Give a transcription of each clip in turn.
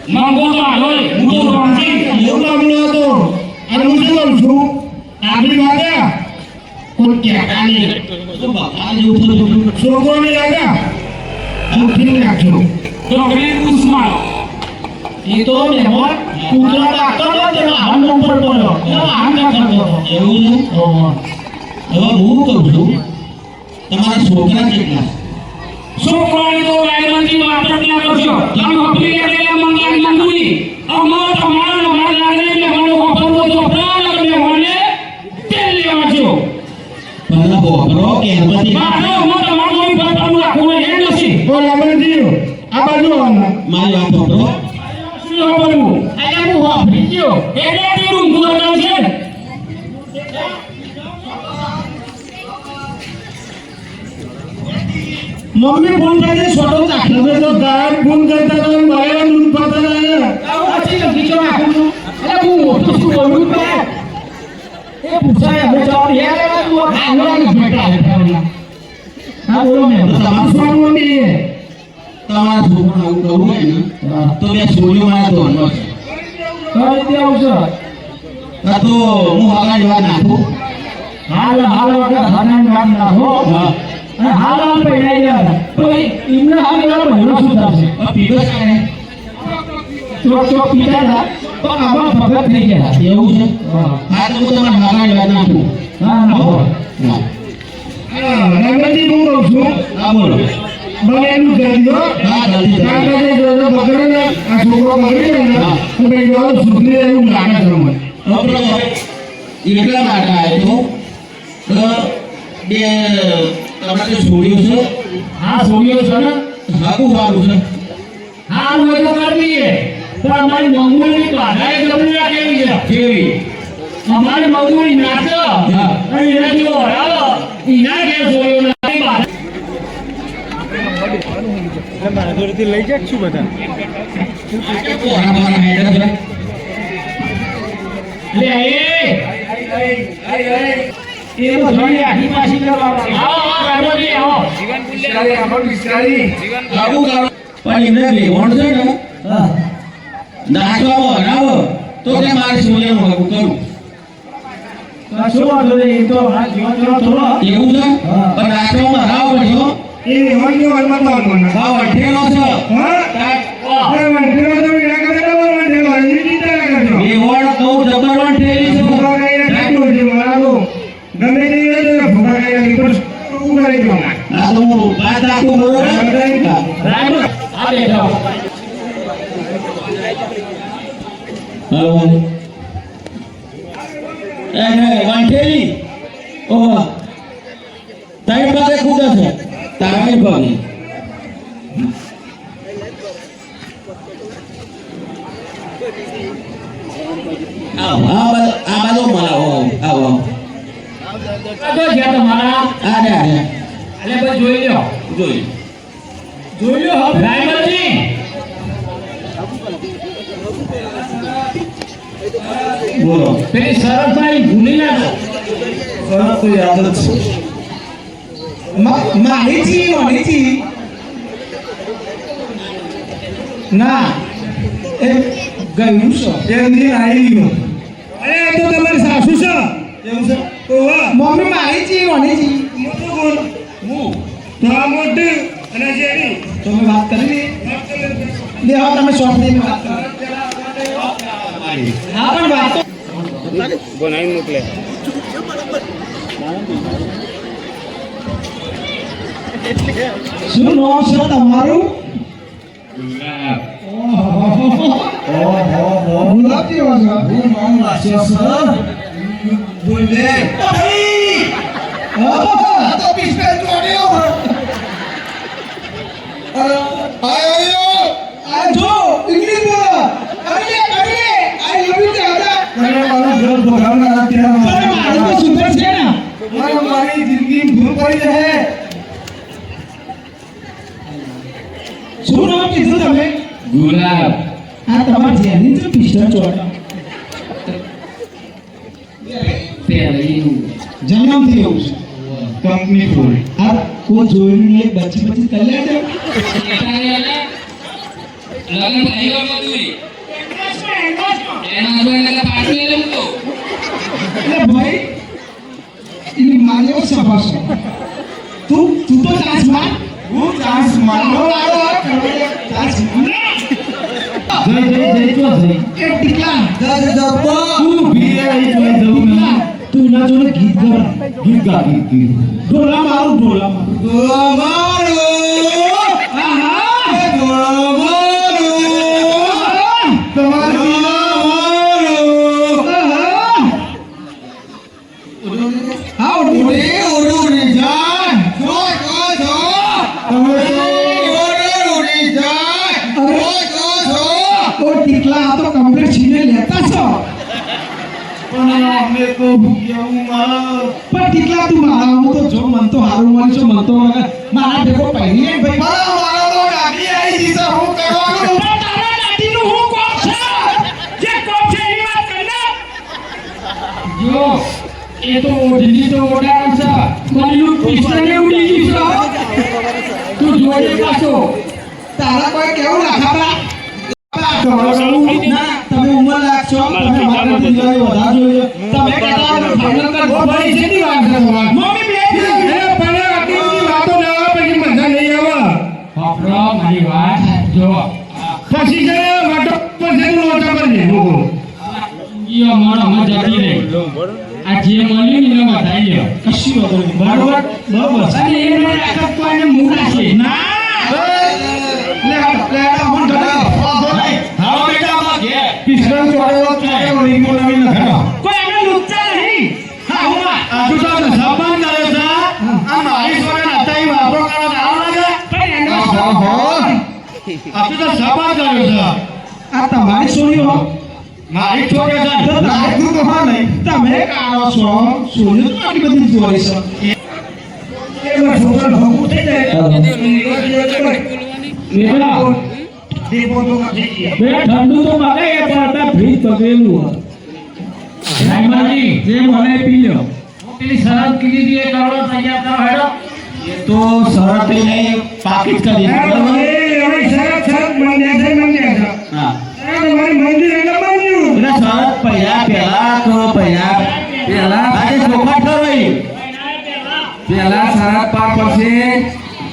મંગો તો આલોય હું તો રોમજી એવું લાગલો હતો અને હું શું કરું છું આપણી વાગ્યા કોઈ કહેતા નહીં તો બાપા જેવું થતું છોકરોને લાગ્યા ઉઠીને નાખ્યો તો ઘણી ઉસ્માન એ તો મહેમાન કૂતરા લાગતો ને તેનો હાથ ઉપર પડ્યો એનો હાથ ના કરતો એવું છે હવે હું કહું છું તમારા છોકરા કેટલા છોકરાની તો રાયમંદી વાત જ ના કરશો તમે હોપલી લેલા મંગાઈ મંગુની અમાર તમારા મારા લાગે મને ખબર તો પ્રાણ લગને મને તેલ લેવા છો પહેલા બોકરો કે હરબતી મારો હું તમારો કોઈ બાપાનું આખું એ નથી બોલ અમરજી આ બાજુ આવના મારી વાત બોકરો શું બોલવું આયા હું હોપલી ગયો એને દીરું ગુનો છે મમ્મી ફોન કરીને છોટો ચાખ્યો મેં તો ગાય ફોન કરતા તો મારે દૂધ પાતા રહ્યા આવું હતી ને બીજો આખું એટલે હું મોટું શું બોલું તો એ પૂછાય હવે જવાબ યાર એવા તું આંગળાની ભેટા હતા હા બોલો મેં તમારું શું મમ્મી તમારા છોકરા આવું કરવું હોય ને તો બે છોડીઓ મારા તો અનવો છે કઈ રીતે આવશો આ તો હું આગળ જવા નાખું હાલ વગર હનાની વાત ના હો હા અને હાલ પહેરાઈ ગયા તો એમને હાલ એવા ભણો શું થશે પીડો છે તો પીતા હતા તો આમાં ભગત થઈ ગયા એવું છે હા હા તો હું તમારા આગળ જવા નાખું ના ના હો હા રંગતી હું કહું છું હા બોલો મને એનું કહી દો હા જલ્દી કારણ જલ્દી. કે જો બગડે ને આ છોકરો બગડી ગયો ને તો ભાઈ જો સુધરી એવું લાગે છે મને આપણે એટલા માટે આવ્યો તો બે તમારે જે છોડીઓ છે હા સોડિયો છે ને સારું સારું છે હા હું તો કરી દઈએ તો અમારી મંગોળની બાધાએ ગમના કેવી છે કેવી અમારી મંગોળી નાચો હા. અને એના જેવો હરાવો એના ઘેર સોડિયો નથી બાધા કોરા મારા હેડે છે લે એ તો જોઈ આખી પાછી કરવાનું આવો ગણપતિ આવો કાબુ કરો પણ એમને બેવણ છે ને નાચવા હરાવો તો કે મારે સોલિયાનું કાબુ કરું શું વાંધો નહીં એ તો આ જીવન જેવો થોડો એવું છે પણ નાચવામાં હરાવો પડશો એ વણ્યો વણમાં તો મને ભાવ અઠેલો છે હા એ વણ્યો તો વિના કરે તો વણ્યો એ રીતે કરજો બેવણ બહુ જબરવણ ઠેલી છે ફોટા કઈને કાઢ્યો છે મારો ગમે તે હોય તો ફોટા કઈને ઉપર ઉગાડી દો આ તો હું વાત રાખું બરોબર રાઈટ આ બેઠો હલો એ વાંઠેલી ઓહ તારી પાસે કૂદે છે તારી પાસે આવો આ બાજુ મળાવો આવો તો છે તમારા આ રે અલે ભાઈ જોઈ લ્યો જોઈ હો ડ્રાઈવરજી બોલો પેલી શરતભાઈ ભૂલી ના દો સરસ તો યાદ જ છે માહીજી ના એ ગયું છે એમની આવી ગયું અરે આ તો તમારી સાસુ છે એવું છે ઓવા મમ્મી માહીજી ઓનીજી મોટું કોણ હું તો આ મોટું અને જેની તમે વાત કરી લે હવે તમે શોપ લઈને વાત કરો હા પણ વાત તો બનાવી મોકલે શું નામ છે તમારું ગુલાબ કેવા છે હું નામ લાસ્ય સર બોલે તો પીછે જોડ્યો આયો આ જો ઇંગ્લિશ બોલો કરીએ આ લવી દે હતા મને મારું ઘર ભગાવના ત્યાં મારું તો સુધર છે ને મારી જિંદગી ભૂલ કરી છે શું નામ કીધું તમે ગુલાબ આ તમાર જેની તો પિસ્ટલ ચોટ પહેલું જન્મથી એવું છે કંપની ફૂલ આ કોઈ જોયેલું નહીં બચી કરી લે લગન થઈ ગયો બધું એના જોઈને પાછું એ લોકો એટલે ભાઈ એની માને એવો સભાસ તું તો ચાન્સ માર હું ચાન્સ મારો ચાન્સ જય એ ટીકલા તું ભીરે અહીં જોઈ જવું ના તું ના જોડે ગીત ગા ગીત ગા ગીત ઢોલા મારું ટીકલા આ તો કમ્પ્લીટ છીને લેતા છો અમે તો ભૂખ્યા પણ ટીકલા તું મારા હું તો જો મન તો હારું મન છો મન તો મારા ભેગો પહેરી ભાઈ મારો તો ગાડી આવી દીધા હું કરવાનું તારા દાદીનું હું કોમ છે જે કોમ છે એની વાત કરને જો એ તો ઓઢની તો ઓઢાણ છે મારું પિસ્તને ઉડી ગયું છે તું જોડે પાછો તારા કોઈ કેવું લાખાબા ના તમે ઉંમર લાગશો તમે મારા દિવાળી વધાર જોઈએ તમે કહેતા ફાઇનલ કર ભાઈ જેની વાત કરો મમ્મી બે એ પણ આટલી બધી વાતો ના પછી મજા નહીં આવે આપણો મારી વાત જો પછી છે વાતો પછી લોચા કરજે યો મોણ મત જતી રે આ જે મળ્યું ને એમાં બતાવી લ્યો કશી વાત નહીં બરાબર બરાબર અને એને આખા કોઈને મૂડા છે ના લે મન ગડા હા બેટા માં ઘે કિશન ચોરેલો રીંગો નવી ન ઘરા કોઈ આપણે લુચ્ચા નહીં હા હું તું તો સબન કરે છે આ મારી સોને નતાઈ વાપરો કરો આવ લાગે પણ એનો આ તું તો સબન કરે છે આ તમારી છોરીઓ મારી છોકે છે લાગતું તો હા નહીં તમે કાળો છો છોરીઓ તો આટલી બધી જોઈ છે એમાં છોકરા ભંગું થઈ જાય બેટા ઠંડુ તો મારે એ પડતા ફ્રીજ પકડેલું રાયમાજી જે મને પી લો પેલી શરત કીધી હતી એ કરો તૈયાર કરો હેડો એ તો શરત નહીં પાકીટ કરી બરાબર હા એટલે શરત પહેલા તો પહેલા આજે ચોખા ઠરવાઈ પેલા શરત પાર પછી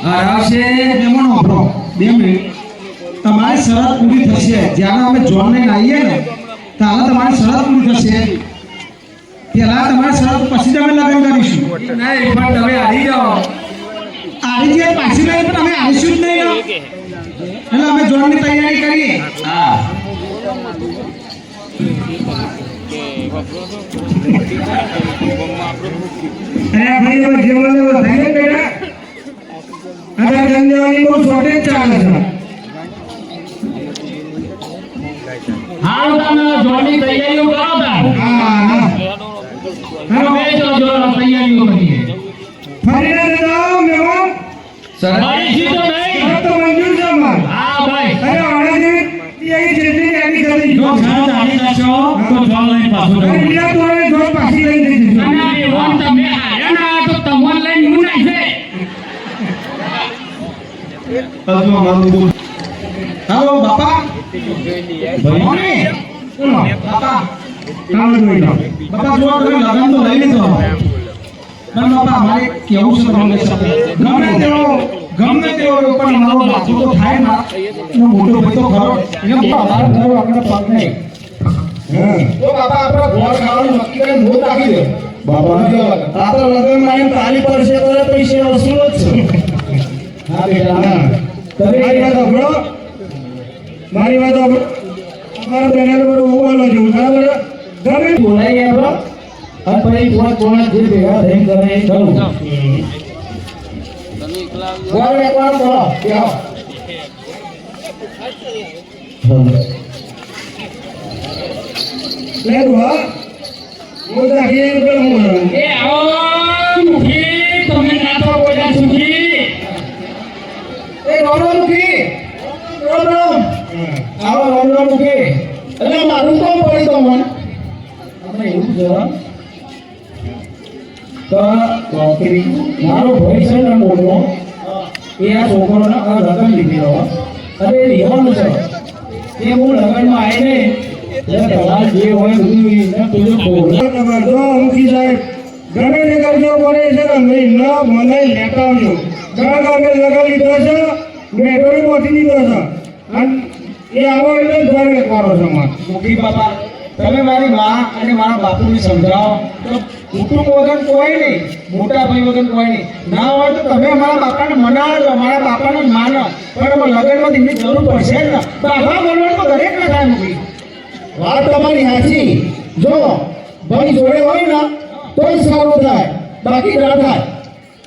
હરાવશે એમાં નોકરો 2 મિનિટ તમારી શરત પૂરી થશે જ્યારે અમે જોન લઈને આવીએ ને ત્યારે તમારી શરત પૂરી થશે પેલા તમારી શરત પછી તમે લગ્ન કરીશું નહીં પણ તમે આવી જાઓ આવી જાય પાછી નહીં પણ અમે આવીશું જ નહીં એટલે અમે જોનની તૈયારી કરીએ હા અરે ભાઈ હવે જીવન વધારે બેટા અરે ધન્યવાદ બહુ છોટે ચાલે છે હાલ તમે જોડની તૈયારીઓ કરો તાર હા તમે જો તૈયારીઓ કરીએ ફરીને જાઓ મેમો ભાઈ જી તો નહીં તો મંજૂર છે માર હા ભાઈ અરે આણે જે એ જેટલી આની કરી જો ઘર ચાલી જશો તો જોન લઈને પાછો અરે જવું બીજા તો હવે જોર પાછી લઈ જઈશું અને આ એવોન તમે હાર્યા ના તો તમને લઈને મુનાઈ છે હજુ મારું હાલો બાપા ભાઈ બોલો બાપા કામ જોઈ લો બાપા જો તમે લગ્ન તો લઈ લીધો પણ બાપા અમારે કેવું છે તમને ગમે તેવો પણ મારો બાજુ તો થાય ના એનો મોટો ભાઈ તો ખરો એને અમારા ઘર આગળ પગ નહીં તો બાપા આપણે ઘર ખાવાનું નક્કી કરીને ભૂત રાખી દે બાબા આ તો લગન માં તારી પડશે તો પૈસા વસૂલ જ છે હા બેટા તમે મારી વાત સાંભળો મારી વાત સાંભળો અમારા બેનર પર હું બોલો છું બરાબર ગમે બોલાઈ ગયા બરો અને પછી કોણ જે ભેગા થઈને કરે એ કરું ઘર એકવાર બોલો કે આવો લે દુઆ હું રાખીએ તો હું એ આવો મુખી તમે ના તો બોલ્યા સુખી એ રોડો મુખી રોડો આવો રોડો મુખી એટલે મારું કોમ પડી તો મન આપણે એવું છે તો નોકરી મારો ભાઈ છે ને મોટો એ આ છોકરોને આ રકમ લીધી રહ્યો અરે રહેવાનું છે એ હું લગનમાં આવીને તમારે જે હોય બધું એને પેલું બોલ જો મુખી સાહેબ ગમે તે કરજો પડે છે કે નહીં ન મને લેતા આવજો ઘણા ગામે લગાવી દીધો છે મેટોરી મોટી દીધો છે અને એ આવો એટલે ઘર વેચવાનો છે મારે મુખી બાપા તમે મારી માં અને મારા બાપુને સમજાવો તો કુટુંબ વગર કોઈ નહીં મોટા ભાઈ વગર કોઈ નહીં ના હોય તો તમે અમારા બાપાને મનાવો અમારા બાપાને માનો પણ અમે લગ્નમાં એમની જરૂર પડશે જ ને બાપા બોલવાનું તો દરેક ના થાય મુખી વાત તમારી સાચી જો ભાઈ જોડે હોય ને તો જ સારું થાય બાકી ના થાય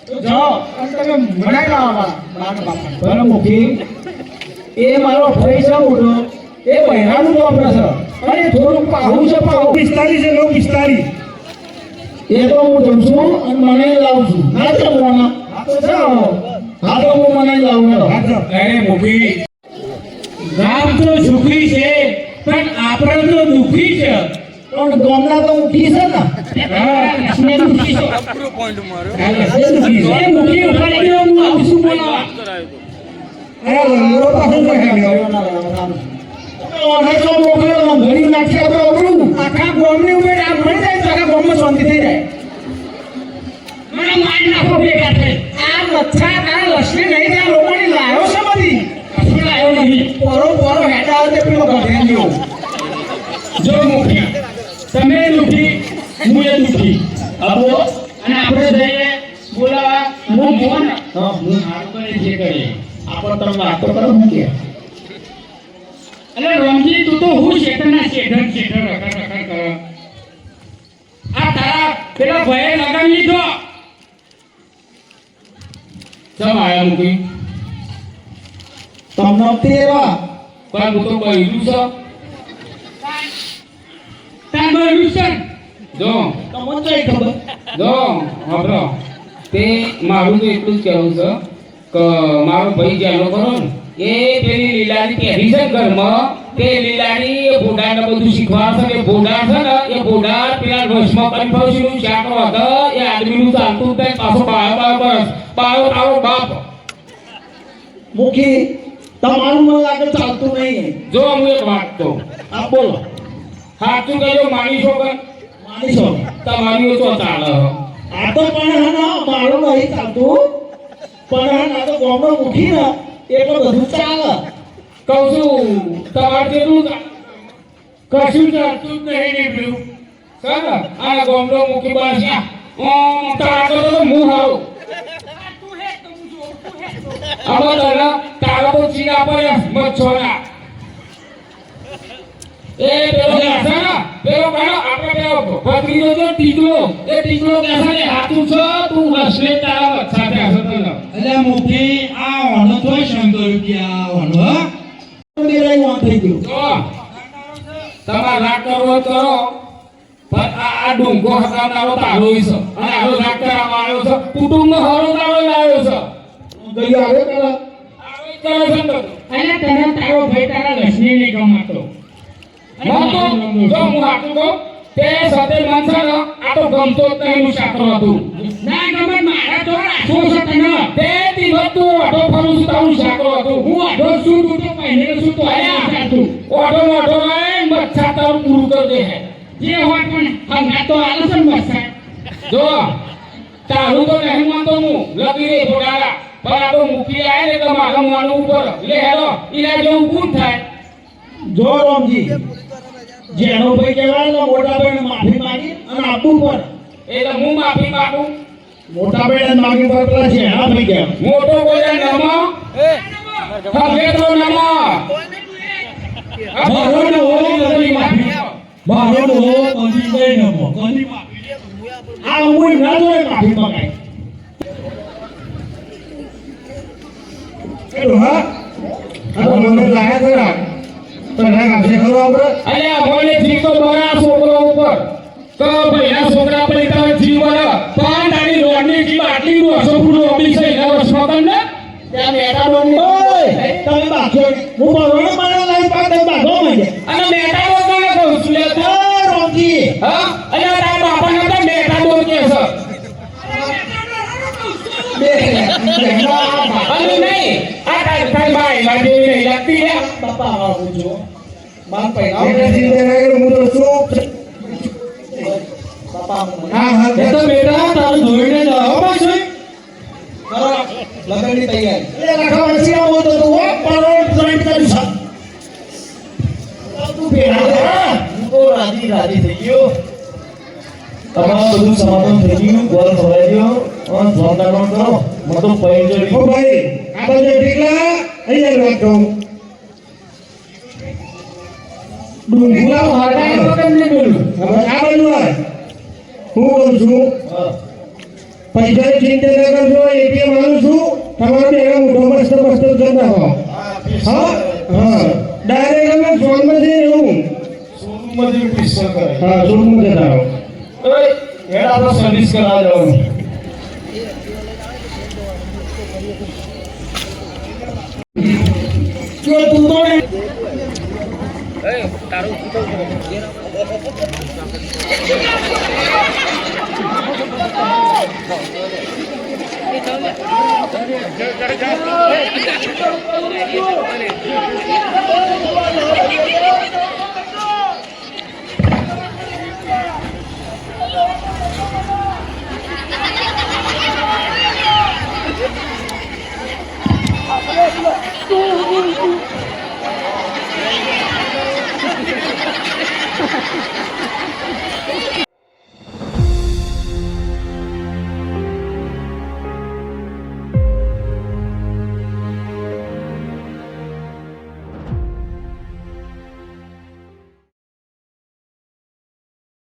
તો જાઓ અને તમે મનાઈ લાવો મારા બાપા બરાબર મુખી એ મારો ભાઈ છે મોટો એ બહેરાનું વાપરે છે અને થોડુંક પાહું છે પાહું 45 છે 45 એ તો હું જઉં છું અને મને લાવું છું ના જમવાના હા તો જાઓ હા તો હું મને લાવું અરે મુખી ગામ તો સુખી છે પણ આપણે તો દુખી છે પણ ગામના તો ઉઠી છે ને લક્ષ્મી દુખી છે એ મુખી ઉપાડી ગયો હું આવું છું બોલાવા અરે લંગડો પાછો તો હેડ્યો તો મોકલ્યો ઘણી નાખી આપણે અવળું આખા ગામની ઉમેર આ મળી જાય તો આખા ગામમાં શાંતિ થઈ જાય મને મારી નાખો ભેગા થઈ આ મચ્છા આ લક્ષ્મી નહીં ત્યાં લોકોની લાયો છે બધી કશું લાયો નહીં પોરો હેડા આવે તે પેલો ગઢે જેવો જો મુખી તમે દુખી હું એ દુખી અબો અને આપણે જઈએ બોલાવા હું મોન હું હારું કરે જે કરીએ આપણે તમે વાતો કરો હું કે અરે રમજી તું તો હું શેઠના શેઠર રખડ કરો આ તારા પેલા ભયે લગાવી લીધો ચમ આયા મુખી તમને તેવા પણ હું તો બહેરું છે તાર બહેરું છે જો તમને કઈ ખબર જો આપણો તે મારું તો એટલું જ કહેવું છે કે મારો ભાઈ જેનો કરો ને એ પેલી લીલાની પહેરી છે ઘરમાં તે લીલાની એ ભોડાને બધું શીખવાડશે કે ભોડા છે ને એ ભોડા પેલા રસમાં કન્ફ્યુઝન શાક હતા એ આદમીનું ચાલતું થાય પાછો બાયો તારો બાપ મુખી તમારું મન લાગે ચાલતું નહીં જો હું એક વાત કહું આ બોલો સાચું કહેજો માનીશો કે માનીશો તમારી તો ચાલે આ તો પણ હે ને મારું નહીં ચાલતું પણ હે ને આ તો ગામનો મુખી ને એટલે બધું ચાલે કહું છું તમારે જેટલું કશું ચાલતું જ નહીં નીકળ્યું સર આ ગોમડો મૂકી બસ તારો તો હું હારું આમાં તને તારો તો ચીના પર મચ્છોના એ પેલો કહેશે ને પેલો કયો આપણે પેલો ભત્રીજો જો ટીકલો એ ટીકલો કહેશે ને હાથું છે તું હસલે તારા મચ્છા કહેશે તને એટલે મુખી આ ઓનો તો શંકર રૂપિયા ઓનો મેરાઈ વાત થઈ ગયું જો તમારે રાગ કરવો કરો પણ આ ડુંગો હટાવનારો તારો છે અને આનો રાગ કરાવવા આવ્યો છે કુટુંબનો હરો તારો લાવ્યો છે ગઈ આવે પેલા આવે કરે છે ને અને તને તારો ભાઈ તારા લક્ષ્મી ની ગમાતો જો હું હાથું કહું તે સાથે માનસા ને આ તો ગમતો જ નહીં શાસ્ત્ર હતું ના ગમે મારા તો રાખો છે તને તે દિવસ તું ઓઢો ફરું છું તારું શાસ્ત્ર હતું હું ઓઢો છું તું તો પહેલે છું તો આયા હતું ઓઢો એ મચ્છા તારું પૂરું કરી દે હે જે હોય પણ હંગા તો આલે છે મચ્છા જો તારું તો નહીં માનતો હું લગી રે થોડા પણ આ તો મૂકી આયા ને તો મારા માનું ઉપર લે હેલો ઈલા જેવું કોણ થાય જો રામજી જેનો ભાઈ કહેવાય ને મોટા ભાઈને માફી માંગી અને આપવું પડે એટલે હું માફી માંગુ મોટા ભાઈને માગી પડે પેલા છે હા ભાઈ કહેવાય મોટો બોલે નમો હવે તો નમો મારો નો કદી માફી મારો નો કદી નહીં નમો કદી માફી આ હું ના જોડે માફી માંગાય પેલો હા આ મને લાયા ખરા તને આપશે ખરો આપણે અલ્યા બોલે જીવ તો બરા છોકરો ઉપર તો ભઈના છોકરા પર તો જીવ બરા પણ તારી રોડની જીવ આટલી વર્ષો પૂરો ઓબી છે એના વર્ષમાં કને ત્યાં મેટા રોડ ઓય તમે બાજો હું બોલવાનો મને લાઈ પાક તમે બાજો મને અને મેટા રોડ કોને કહું છું લે તો રામજી હા અલ્યા તારા બાપાને તો મેટા રોડ કે છે અને નહીં આ તારી ભાઈ લાગે નહીં લાગતી રે બાપા આવું જો માન પહેરાવ એટલે ચિંતા ના કરો, હું તો શું બાપા હા હા એ તો બેટા તારું ધોઈને જાઓ પાછું કરો લગનની તૈયારી એ રાખવા વસીલા બોલતો તો હો પારો જોઈન્ટ કરી છે તું ભેળા હું તો રાજી રાજી થઈ ગયો તમારું બધું સમાધાન થઈ ગયું ગોળ ખવડાવી દો અને જોરદાર કામ કરો મને તો પૈણ ઓ ચડી ભાઈ આ બાજુ ઠીકલા અહીંયા વાત કહું ડુંગરા હાડા વગર ને બોલું હવે આ બાજુ આય હું કહું છું પૈસાની ચિંતા ના કરજો એટીએમ આવું છું તમારો બેનો મોટો મસ્ત મસ્ત કરી નાખો હા હા ડાયરેક્ટ અમે ફોનમાં જઈ એવું મજૂર પિસ્તોલ કરે હા શોરૂમમાં જતા રહો હેડ આપણે સર્વિસ કરાવવા જવાનું જો તું તો Hey,